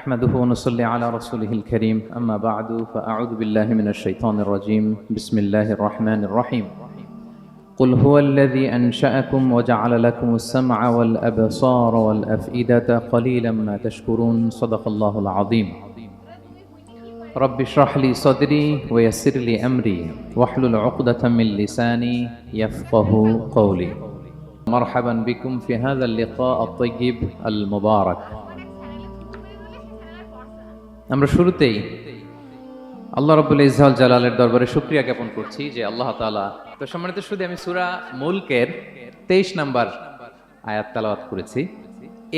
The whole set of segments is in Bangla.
نحمده ونصلي على رسوله الكريم أما بعد فأعوذ بالله من الشيطان الرجيم بسم الله الرحمن الرحيم قل هو الذي أنشأكم وجعل لكم السمع والأبصار والأفئدة قليلا ما تشكرون صدق الله العظيم رب اشرح لي صدري ويسر لي أمري واحلل عقدة من لساني يفقه قولي مرحبا بكم في هذا اللقاء الطيب المبارك আমরা শুরুতেই আল্লাহ রাব্বুল ইজ্জাত জালালের দরবারে শুকরিয়া জ্ঞাপন করছি যে আল্লাহ তাআলা তো সম্মানিত শুধু আমি সূরা মুলকের 23 নম্বর আয়াত তেলাওয়াত করেছি।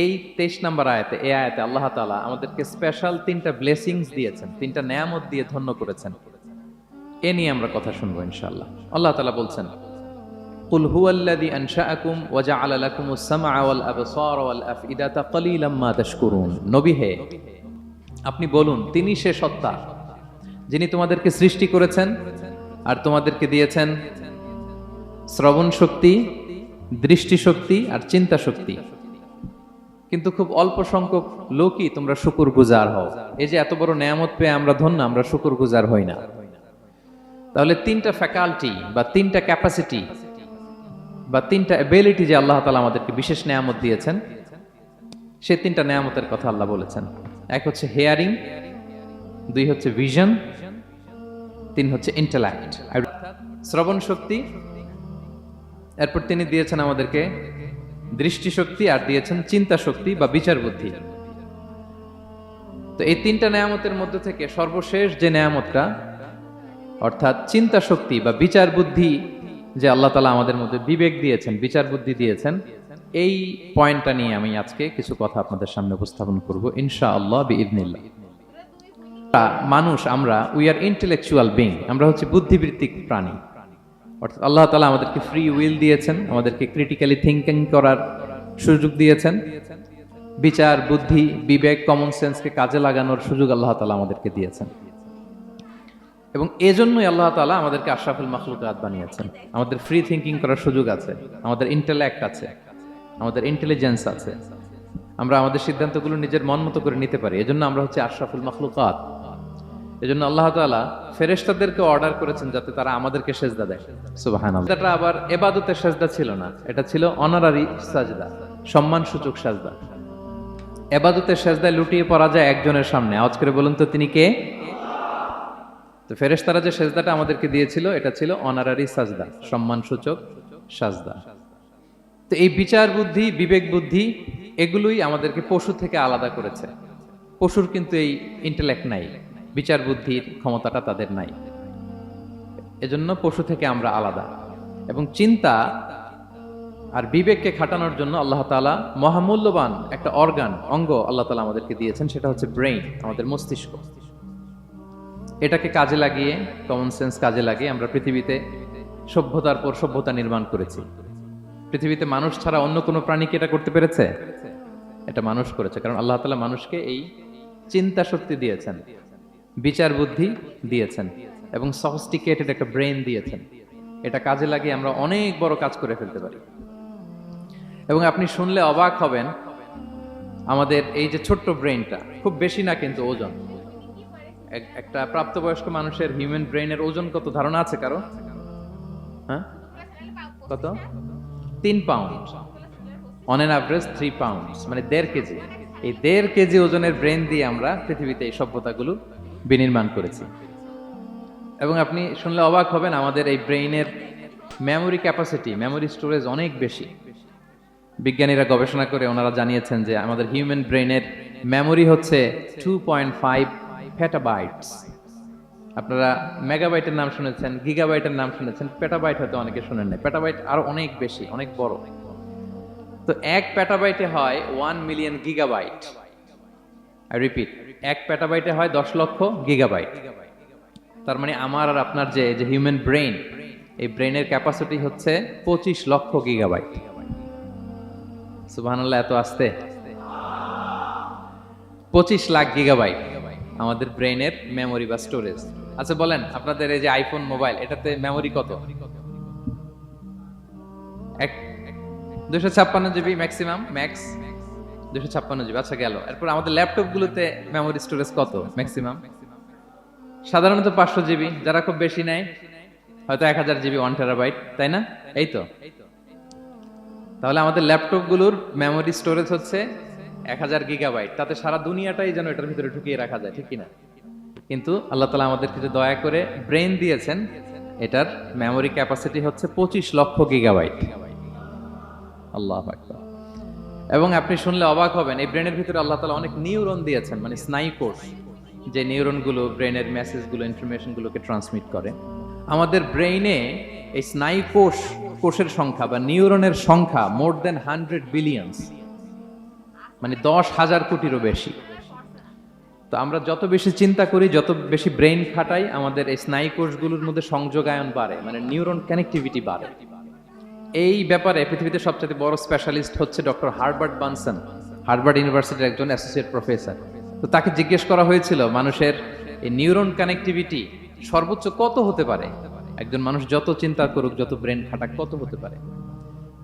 এই 23 নম্বর আয়াতে এই আয়াতে আল্লাহ তাআলা আমাদেরকে স্পেশাল তিনটা ব্লেসিংস দিয়েছেন, তিনটা নেয়ামত দিয়ে ধন্য করেছেন। এ নিয়ে আমরা কথা শুনবো ইনশাআল্লাহ। আল্লাহ তাআলা বলছেন কুল হুয়াল্লাযী আনশাআকুম ওয়া জাআলা লাকুমুস সামআ ওয়াল আবসারা ওয়াল আফইদাতা ক্বালীলাম মা তাশকুরুন। নবী হে, আপনি বলুন তিনি সে সত্তা যিনি তোমাদেরকে সৃষ্টি করেছেন আর তোমাদেরকে দিয়েছেন শ্রবণ শক্তি, দৃষ্টি শক্তি আর চিন্তা শক্তি, কিন্তু খুব অল্প সংখ্যক লোকই তোমরা শুকরগুজার হও। এই যে এত বড় নেয়ামত পেয়ে আমরা ধন্য, আমরা শুকরগুজার হই না। তাহলে তিনটা ফ্যাকাল্টি বা তিনটা ক্যাপাসিটি বা তিনটা এবিলিটি যে আল্লাহ তাআলা আমাদেরকে বিশেষ নেয়ামত দিয়েছেন, সে তিনটা নেয়ামতের কথা আল্লাহ বলেছেন। এক হচ্ছে হেয়ারিং, দুই হচ্ছে ভিশন, তিন হচ্ছে ইন্টেলেক্ট, শ্রবণ শক্তি। এরপর তিনি দিয়েছেন আমাদেরকে দৃষ্টি শক্তি আর দিয়েছেন চিন্তা শক্তি বা বিচার বুদ্ধি। তো এই তিনটা নেয়ামতের মধ্যে থেকে সর্বশেষ যে নেয়ামতটা অর্থাৎ চিন্তা শক্তি বা বিচার বুদ্ধি, যে আল্লাহ তাআলা আমাদের মধ্যে বিবেক দিয়েছেন, বিচার বুদ্ধি দিয়েছেন, এই পয়েন্টটা নিয়ে আমি আজকে কিছু কথা আপনাদের সামনে উপস্থাপন করব ইনশাআল্লাহ বিইذনিল্লাহ। মানুষ আমরা উই আর ইন্টেলেকচুয়াল বিং, আমরা হচ্ছে বুদ্ধিবৃত্তিক প্রাণী। অর্থাৎ আল্লাহ তাআলা আমাদেরকে ফ্রি উইল দিয়েছেন, আমাদেরকে ক্রিটিক্যালি থিঙ্কিং করার সুযোগ দিয়েছেন, বিচার বুদ্ধি বিবেক কমন সেন্সকে কাজে লাগানোর সুযোগ আল্লাহ তাআলা আমাদেরকে দিয়েছেন। এবং এজন্যই আল্লাহ তাআলা আমাদেরকে আশরাফুল মাখলুকাত বানিয়েছেন। আমাদের ফ্রি থিঙ্কিং করার সুযোগ আছে, আমাদের ইন্টেলেক্ট আছে, আমাদের ইন্টেলিজেন্স আছে, আমরা আমাদের সিদ্ধান্তগুলো নিজের মন মতো করে নিতে পারি। এজন্য আমরা হচ্ছে আশরাফুল মাখলুকাত। এজন্য আল্লাহ তাআলা ফেরেশতাদেরকে অর্ডার করেছেন যাতে তারা আমাদেরকে সেজদা দেয়। সুবহানাল্লাহ। এটা আবার ইবাদতের সেজদা ছিল না, এটা ছিল অনারারি সাজদা, সম্মানসূচক সাজদা। ইবাদতের সেজদায় লুটিয়ে পড়া যায় একজনের সামনে। আওয়াজ করে বলুন তো তিনি কে? তো ফেরেশতারা যে সেজদাটা আমাদেরকে দিয়েছিল এটা ছিল অনারারি সাজদা, সম্মানসূচক সাজদা। তো এই বিচার বুদ্ধি বিবেক বুদ্ধি এগুলোই আমাদেরকে পশু থেকে আলাদা করেছে। পশুর কিন্তু এই ইন্টেলেক্ট নাই, বিচার বুদ্ধির ক্ষমতাটা তাদের নাই, এজন্য পশু থেকে আমরা আলাদা। এবং চিন্তা আর বিবেককে খাটানোর জন্য আল্লাহ তাআলা মহামূল্যবান একটা অঙ্গ আল্লাহ তাআলা আমাদেরকে দিয়েছেন, সেটা হচ্ছে ব্রেইন, আমাদের মস্তিষ্ক। এটাকে কাজে লাগিয়ে, কমন সেন্স কাজে লাগিয়ে আমরা পৃথিবীতে সভ্যতার পর সভ্যতা নির্মাণ করেছি। পৃথিবীতে মানুষ ছাড়া অন্য কোনো প্রাণীকে এটা করতে পেরেছে? এটা মানুষ করেছে, কারণ আল্লাহ তাআলা মানুষকে এই চিন্তা শক্তি দিয়েছেন, বিচার বুদ্ধি দিয়েছেন এবং সফিস্টিকেটেড একটা ব্রেন দিয়েছেন। এটা কাজে লাগিয়ে আমরা অনেক বড় কাজ করে ফেলতে পারি। এবং আপনি শুনলে অবাক হবেন, আমাদের এই যে ছোট্ট ব্রেনটা, খুব বেশি না কিন্তু ওজন, একটা প্রাপ্তবয়স্ক মানুষের হিউম্যান ব্রেনের ওজন কত ধারণা আছে কারো? হ্যাঁ, কত? 3 pound, on an average 3 pound, মানে 1.5 কেজি। এই 1.5 কেজি ওজনের ব্রেন দিয়ে আমরা পৃথিবীতে এই সভ্যতাগুলো বিনির্মাণ করেছি। এবং আপনি শুনলে অবাক হবেন, আমাদের এই ব্রেইনের মেমোরি ক্যাপাসিটি, মেমোরি স্টোরেজ অনেক বেশি। বিজ্ঞানীরা গবেষণা করে ওনারা জানিয়েছেন যে আমাদের হিউম্যান ব্রেইনের মেমোরি হচ্ছে 2.5 পেটাবাইটস। আপনারা মেগাবাইটের নাম শুনেছেন, গিগাবাইটের নাম শুনেছেন, পেটাবাইট হয়তো অনেকে শুনেন নাই। পেটাবাইট আরো অনেক বেশি, অনেক বড়। তো 1 পেটাবাইটে হয় 1 মিলিয়ন গিগাবাইট। আই রিপিট, 1 পেটাবাইটে হয় 10 লক্ষ গিগাবাইট। তার মানে আমার আর আপনার যে হিউম্যান ব্রেইন, এই ব্রেইনের ক্যাপাসিটি হচ্ছে 25 লক্ষ গিগাবাইট। সুবহানাল্লাহ, এত আস্তে 25 লাখ গিগাবাইট আমাদের ব্রেইনের মেমোরি বা স্টোরেজ। আচ্ছা বলেন, আপনাদের এই যে আইফোন মোবাইল, এটাতে মেমোরি কত? 256 জিবি ম্যাক্সিমাম, ম্যাক্স 256 জিবি, আচ্ছা গেল। এরপর আমাদের ল্যাপটপ গুলোতে মেমোরি স্টোরেজ কত ম্যাক্সিমাম? সাধারণত 500 জিবি, যারা খুব বেশি নেয় হয়তো 1000 জিবি, 1 টেরাবাইট, তাই না? এই তো। তাহলে আমাদের ল্যাপটপ গুলোর মেমোরি স্টোরেজ হচ্ছে 1000 গিগাবাইট। তাতে সারা দুনিয়াটাই যেন এটার ভিতরে ঢুকিয়ে রাখা যায়, ঠিক কিনা? কিন্তু আল্লাহ তাআলা আমাদেরকে যে দয়া করে ব্রেন দিয়েছেন, এটার মেমোরি ক্যাপাসিটি হচ্ছে 25 লক্ষ গিগাবাইট। আল্লাহু আকবার। এবং আপনি শুনলে অবাক হবেন, এই ব্রেনের ভিতরে আল্লাহ তাআলা অনেক নিউরন দিয়েছেন, মানে স্নায়ু কোষ, যে নিউরনগুলো ব্রেনের মেসেজগুলো, ইনফরমেশনগুলোকে ট্রান্সমিট করে। আমাদের ব্রেইনে এই স্নায়ু কোষের সংখ্যা বা নিউরনের সংখ্যা মোর দেন 100 বিলিয়নস, মানে 10,000 কোটিরও বেশি। তো আমরা যত বেশি চিন্তা করি, যত বেশি ব্রেইন খাটাই, আমাদের এই স্নায়ু কোষগুলোর মধ্যে সংযোগায়ন বাড়ে, মানে নিউরন কানেক্টিভিটি বাড়ে। এই ব্যাপারে পৃথিবীতে সবচেয়ে বড় স্পেশালিস্ট হচ্ছে ডক্টর হার্বার্ট বানসন, হার্ভার্ড ইউনিভার্সিটির একজন অ্যাসোসিয়েট প্রফেসর। তো তাকে জিজ্ঞেস করা হয়েছিল মানুষের এই নিউরন কানেক্টিভিটি সর্বোচ্চ কত হতে পারে, একজন মানুষ যত চিন্তা করুক, যত ব্রেন খাটাক, কত হতে পারে।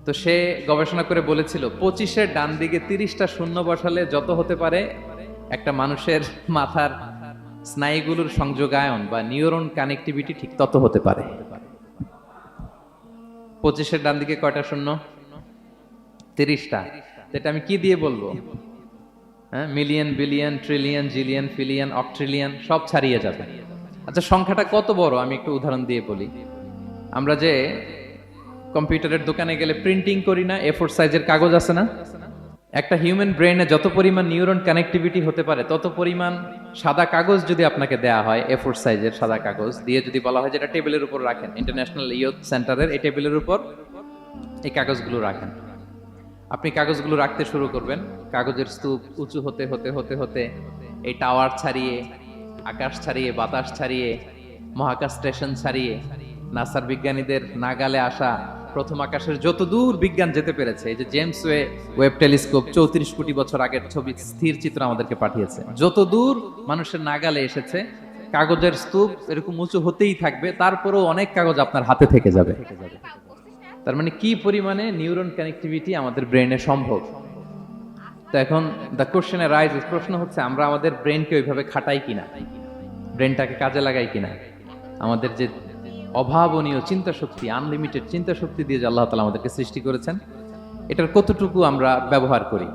তো সে গবেষণা করে বলেছিল 25-এর ডান দিকে 30টা শূন্য বসালে যত হতে পারে, একটা মানুষের মাথার স্নায়ুগুলোর সংযোগায়ন বা নিউরন কানেক্টিভিটি ঠিক তত হতে পারে। 25-এর ডান দিকে কয়টা শূন্য? 30টা। এটা আমি কি দিয়ে বলবো? হ্যাঁ, million, billion, trillion, zillion, pillion, octillion সব ছাড়িয়ে যাবে। আচ্ছা, সংখ্যাটা কত বড় আমি একটু উদাহরণ দিয়ে বলি। আমরা যে কম্পিউটারের দোকানে গেলে প্রিন্টিং করি না, A4 সাইজের কাগজ আছে না? একটা হিউম্যান ব্রেইনে যত পরিমাণ নিউরন কানেক্টিভিটি হতে পারে, তত পরিমাণ সাদা কাগজ যদি আপনাকে দেয়া হয়, A4 সাইজের সাদা কাগজ দিয়ে যদি বলা হয় যে এটা টেবিলের উপর রাখেন, ইন্টারন্যাশনাল ইয়ুথ সেন্টারের এই টেবিলের উপর এই কাগজগুলো রাখেন, আপনি কাগজগুলো রাখতে শুরু করবেন। কাগজের স্তূপ উঁচু হতে হতে হতে হতে এই টাওয়ার ছাড়িয়ে, আকাশ ছাড়িয়ে, বাতাস ছাড়িয়ে, মহাকাশ স্টেশন ছাড়িয়ে, নাসার বিজ্ঞানীদের নাগালে আসা প্রথম আকাশের যত দূর বিজ্ঞান যেতে পেরেছে, এই যে জেমস ওয়েব টেলিস্কোপ 34 কোটি বছর আগের ছবি, স্থির চিত্র আমাদেরকে পাঠিয়েছে, যত দূর মানুষের নাগালে এসেছে, কাগজের স্তূপ এরকম উঁচু হতেই থাকবে, তারপরেও অনেক কাগজ আপনার হাতে থেকে যাবে। তার মানে কি পরিমাণে নিউরন কানেক্টিভিটি আমাদের ব্রেনে সম্ভব। তো এখন দ্য কোশ্চেন রাইজেস, প্রশ্ন হচ্ছে আমরা আমাদের ব্রেনকে ওইভাবে খাটাই কিনা, ব্রেনটাকে কাজে লাগাই কিনা। আমাদের যে অভাবনীয় চিন্তা শক্তি, আনলিমিটেড চিন্তা শক্তি দিয়ে যে আল্লাহ তাআলা আমাদেরকে সৃষ্টি করেছেন, এটার কতটুকু আমরা ব্যবহার করি,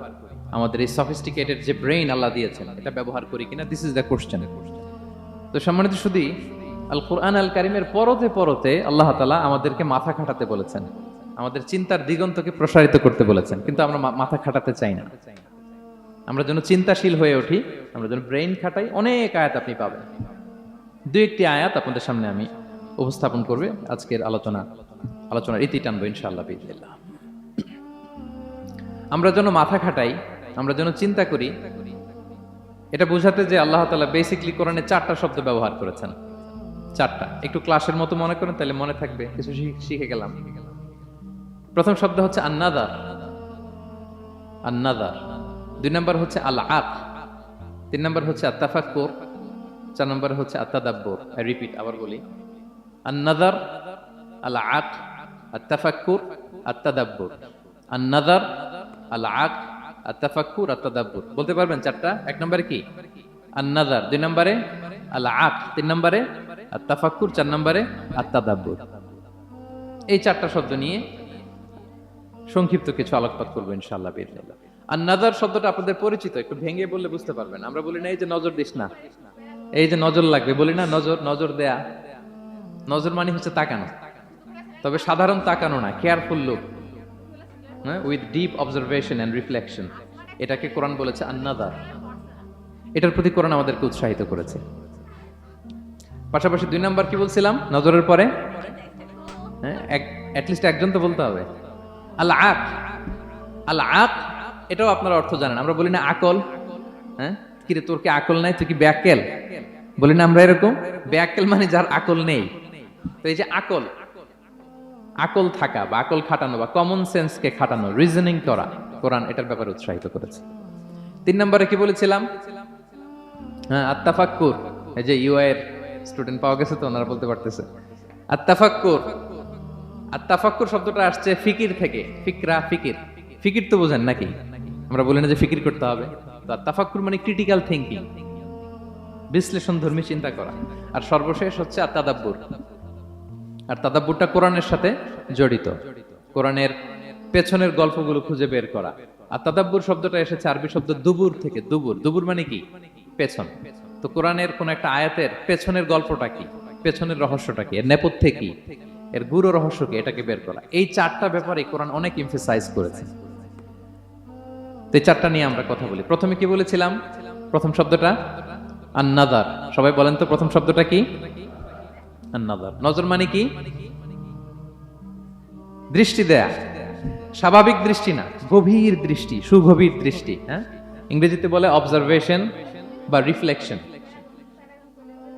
আমাদের এই সফিস্টিকেটেড যে ব্রেইন আল্লাহ দিয়েছেন, এটা ব্যবহার করি কিনা, দিস ইজ দ্য কোশ্চেন। তো সম্মানিত শুধু আল কোরআন আল কারিমের পরতে পরতে আল্লাহ তাআলা আমাদেরকে মাথা খাটাতে বলেছেন, আমাদের চিন্তার দিগন্তকে প্রসারিত করতে বলেছেন, কিন্তু আমরা মাথা খাটাতে চাই না। আমরা যেন চিন্তাশীল হয়ে উঠি, আমরা যেন ব্রেইন খাটাই। অনেক আয়াত আপনি পাবেন, দু একটি আয়াত আপনাদের সামনে আমি উপস্থাপন করবে আজকের আলোচনার ইতি টানবো ইনশাআল্লাহ বিইজনিল্লাহ। আমরা যেন মাথা খাটাই, আমরা যেন চিন্তা করি, এটা বোঝাতে যে আল্লাহ তাআলা বেসিক্যালি কোরআনে 4টা শব্দ ব্যবহার করেছেন। 4টা, একটু ক্লাসের মতো মনে করেন, তাহলে মনে থাকবে, কিছু শিখে গেলাম। প্রথম শব্দ হচ্ছে আন-নাযার, আন-নাযার। 2 নম্বর হচ্ছে আল-আক, 3 নম্বর হচ্ছে আত-তাফাক্কুর, 4 নম্বর হচ্ছে আত-তাদাব্বুর। রিপিট, আবার বলি, আন-নাযার, আল-আক, আত-তাফাক্কুর, আত-তাদাব্বুর। আন-নাযার, আল-আক, আত-তাফাক্কুর, আত-তাদাব্বুর। বলতে পারবেন 4টা? 1 নম্বরে কি? আন-নাযার, 2 নম্বরে আল-আক, 3 নম্বরে আত-তাফাক্কুর, 4 নম্বরে আত-তাদাব্বুর। এই 4টা শব্দ নিয়ে সংক্ষিপ্ত কিছু আলোকপাত করবো ইনশাআল্লাহ বিইজনিল্লাহ। আন-নাযার শব্দটা আপনাদের পরিচিত, একটু ভেঙে বললে বুঝতে পারবেন। আমরা বলি না এই যে নজর দিস না, এই যে নজর লাগবে, বলি না নজর দেয়া। নজর মানে হচ্ছে তাকানো, তবে সাধারণ তাকানো না, careful look, with deep observation and reflection. এটাকে কোরআন বলেছে আন-নাযার। এটার প্রতি কোরআন আমাদেরকে উৎসাহিত করেছে। পাশাপাশি 2 নাম্বার কি বলছিলাম নজরের পরে? অ্যাটলিস্ট একজন তো বলতে হবে। আল-আক, আল-আক, এটাও আপনারা অর্থ জানেন। আমরা বলি না আকল, কিরে তোর কি আকল নাই, তুই কি ব্যাকেল, বলি না আমরা এরকম? ব্যাকেল মানে যার আকল নেই। তো এই যে আকল, আকল থাকা বা আকল খাটানো বা কমন সেন্সকে খাটানো, রিজনিং করা, কোরআন এটার ব্যাপারে উৎসাহিত করেছে। 3 নম্বরে কি বলেছিলাম? আত-তাফাক্কুর। এই যে ইউআই এর স্টুডেন্ট পাওয়া গেছে তো, ওনারা বলতে পারতেছে। আত-তাফাক্কুর, আত-তাফাক্কুর শব্দটা আসছে ফিকির থেকে। ফিকরা, ফিকির, ফিকির তো বোঝেন নাকি? আমরা বলি না যে ফিকির করতে হবে, তাফাক্কুর মানে ক্রিটিক্যাল থিঙ্কিং, বিশ্লেষণ ধর্মী চিন্তা করা। আর সর্বশেষ হচ্ছে তাদাব্বুর, আর তাদাব্বুরটা কোরআনের সাথে জড়িত, কোরআনের পেছনের গল্পগুলো খুঁজে বের করা। আর তাদাব্বুর শব্দটা এসেছে আরবি শব্দ দুবুর থেকে। দুবুর, দুবুর মানে কি? পেছন। তো কোরআনের কোন একটা আয়াতের পেছনের গল্পটা কি, পেছনের রহস্যটা কি, এর নেপথ্যে কি, এর গুরু রহস্য কি, এটাকে বের করা। এই চারটা ব্যাপারে কোরআন অনেক এমফাসাইজ করেছে। তো এই চারটা নিয়ে আমরা কথা বলি। প্রথমে কি বলেছিলাম? প্রথম শব্দটা আন-নাযার। সবাই বলেন তো প্রথম শব্দটা কি? আন-নাযার। নজর মানে কি? দৃষ্টি দেয়া, স্বাভাবিক দৃষ্টি না, গভীর দৃষ্টি, সুগভীর দৃষ্টি। হ্যাঁ, ইংরেজিতে বলে অবজারভেশন বা রিফ্লেকশন।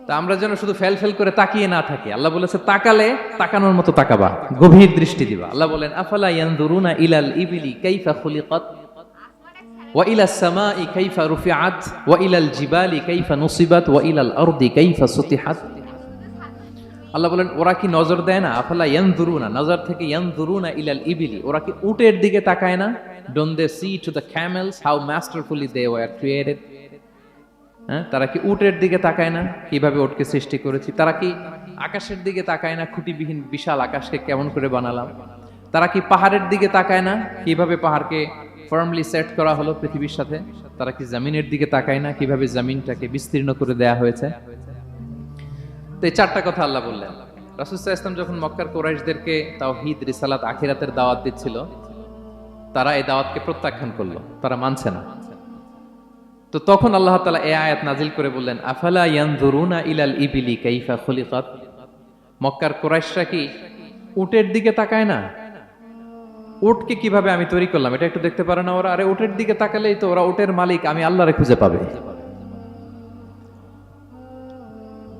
তা আমরা যেন শুধু ফেল ফেল করে তাকিয়ে না থাকি। আল্লাহ বলেছে তাকালে তাকানোর মতো তাকাবা, গভীর দৃষ্টি দিবা। আল্লাহ বলেন আফালা ইয়ানজুরুনা ইলাল ইবিলি কাইফা খুলিকাত ওয়া ইলাস সামাই কাইফা রুফিআত ওয়া ইলাল জিবালি কাইফা নুসিবাত ওয়া ইলাল আরদি কাইফা সুতিহাত। আল্লাহ বলেন ওরা কি নজর দেয় না? আফালা ইয়ানজুরুনা, নজর থেকে ইয়ানজুরুনা ইলাল ইবিলি, ওরা কি উটের দিকে তাকায় না? Don't they see to the camels how masterfully they were created. হ্যাঁ, তারা কি উটের দিকে তাকায় না কিভাবে উটকে সৃষ্টি করেছি? তারা কি আকাশের দিকে তাকায় না খুঁটিবিহীন বিশাল আকাশকে কেমন করে বানালাম? তারা কি পাহাড়ের দিকে তাকায় না কিভাবে পাহাড়কে ফার্মলি সেট করা হলো পৃথিবীর সাথে? তারা কি জমিনের দিকে তাকায় না কিভাবে জমিনটাকে বিস্তীর্ণ করে দেয়া হয়েছে? তো এই চারটা কথা আল্লাহ বললেন। রাসূল সাল্লাল্লাহু আলাইহি ওয়াসাল্লাম যখন মক্কার কুরাইশদেরকে তাওহীদ, রিসালাত, আখিরাতের দাওয়াত দিচ্ছিল, তারা এই দাওয়াতকে প্রত্যাখ্যান করলো, তারা মানছে না। তো তখন আল্লাহ তাআলা এই আয়াত নাজিল করে বললেন আফালা ইয়ানজুরুনা ইলাল ইবিলি কাইফা খুলিকাত। মক্কার কুরাইশরা কি উটের দিকে তাকায় না? উটকে কিভাবে আমি তৈরি করলাম এটা একটু দেখতে পারে না ওরা? আরে উটের দিকে তাকালেই তো ওরা উটের মালিক আমি আল্লাহরে খুঁজে পাবে।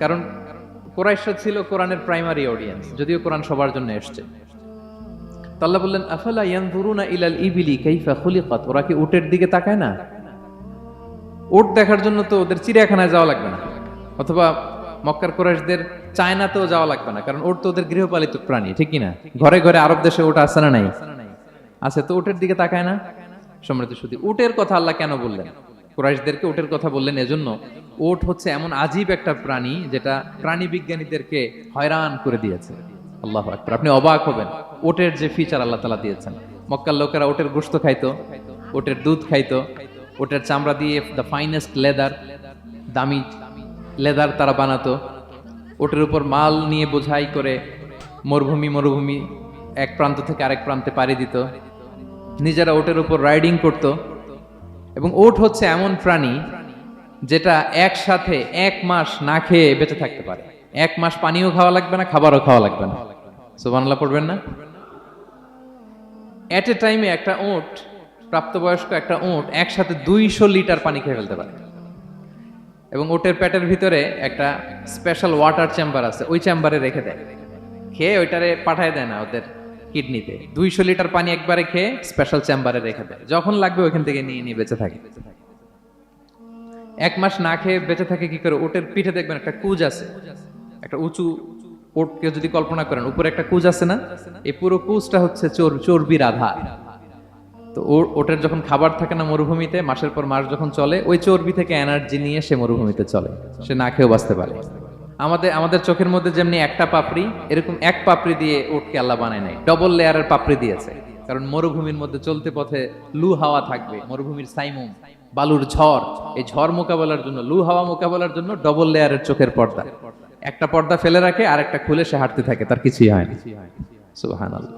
কারণ কুরাইশরা ছিল কোরআনের প্রাইমারি অডিয়েন্স, যদিও কোরআন সবার জন্য এসেছে। তো আল্লাহ বললেন আফালা ইয়ানজুরুনা ইলাল ইবিলি কাইফা খুলিকাত, ওরা কি উটের দিকে তাকায় না? উট দেখার জন্য তো ওদের চিড়িয়াখানায় যাওয়া লাগবে না, অথবা মক্কার কুরাইশদের চায়নাতেও যাওয়া লাগবে না, কারণ উট তো ওদের গৃহপালিত প্রাণী, ঠিক কি না? ঘরে ঘরে আরব দেশে উট আছে না নাই? আছে। তো উটের দিকে তাকায় না? সম্মানিত সুধী, উটের কথা আল্লাহ কেন বললেন? কুরাইশদেরকে উটের কথা বললেন এজন্য, উট হচ্ছে এমন আজীব একটা প্রাণী যেটা প্রাণী বিজ্ঞানীদেরকে হয়রান করে দিয়েছে। আল্লাহু আকবার, আপনি অবাক হবেন উটের যে ফিচার আল্লাহ তাআলা দিয়েছেন। মক্কার লোকেরা উটের গোশত খাইতো, উটের দুধ খাইতো, উটের চামড়া দিয়ে দ্য ফাইনেস্ট লেদার, দামি লেদার তারা বানাতো। উটের উপর মাল নিয়ে বোঝাই করে মরুভূমি এক প্রান্ত থেকে আরেক প্রান্তে পাড়ি দিত, নিজেরা উটের উপর রাইডিং করত। এবং উট হচ্ছে এমন প্রাণী যেটা একসাথে 1 মাস না খেয়ে বেঁচে থাকতে পারে। 1 মাস পানিও খাওয়া লাগবে না, খাবারও খাওয়া লাগবে না। সুবহানাল্লাহ পড়বেন না? এট এ টাইমে একটা উট, প্রাপ্তবয়স্ক একটা উট একসাথে 200 লিটার পানি খেয়ে ফেলতে পারে। এবং উটের পেটের ভিতরে একটা স্পেশাল ওয়াটার চেম্বার আছে, ওই চেম্বারে রেখে দেয়, খেয়ে ওইটারে পাঠায় দেয় না ওদের কিডনিতে। 200 লিটার পানি একবারে খেয়ে স্পেশাল চেম্বারে রেখে দেয়, যখন লাগবে ওইখান থেকে নিয়ে নিয়ে বেঁচে থাকে। 1 মাস না খেয়ে বেঁচে থাকে কি করে? উটের পিঠে দেখবেন একটা কুজ আছে, একটা উঁচু উটকে যদি কল্পনা করেন, উপরে একটা কুজ আছে না? এই পুরো কুজটা হচ্ছে চর্বির আধার। তো ওটার যখন খাবার থাকে না মরুভূমিতে, মাসের পর মাস যখন চলে, ওই চর্বি থেকে এনার্জি নিয়ে সে মরুভূমিতে চলে, সে না খেয়েও বাঁচতে পারে। আমাদের চোখের মধ্যে যেমনি একটা পাপড়ি, এরকম এক পাপড়ি দিয়ে উটকে আল্লাহ বানায় নাই, ডবল লেয়ারের পাপড়ি দিয়েছে। কারণ মরুভূমির মধ্যে চলতে পথে লু হাওয়া থাকবে, মরুভূমির সাইমুম, বালুর ঝড়, এই ঝড় মোকাবেলার জন্য, লু হাওয়া মোকাবেলার জন্য ডবল লেয়ারের চোখের পর্দা। একটা পর্দা ফেলে রাখে আর একটা খুলে সে হাঁটতে থাকে, তার কিছুই হয় না। সুবহানাল্লাহ।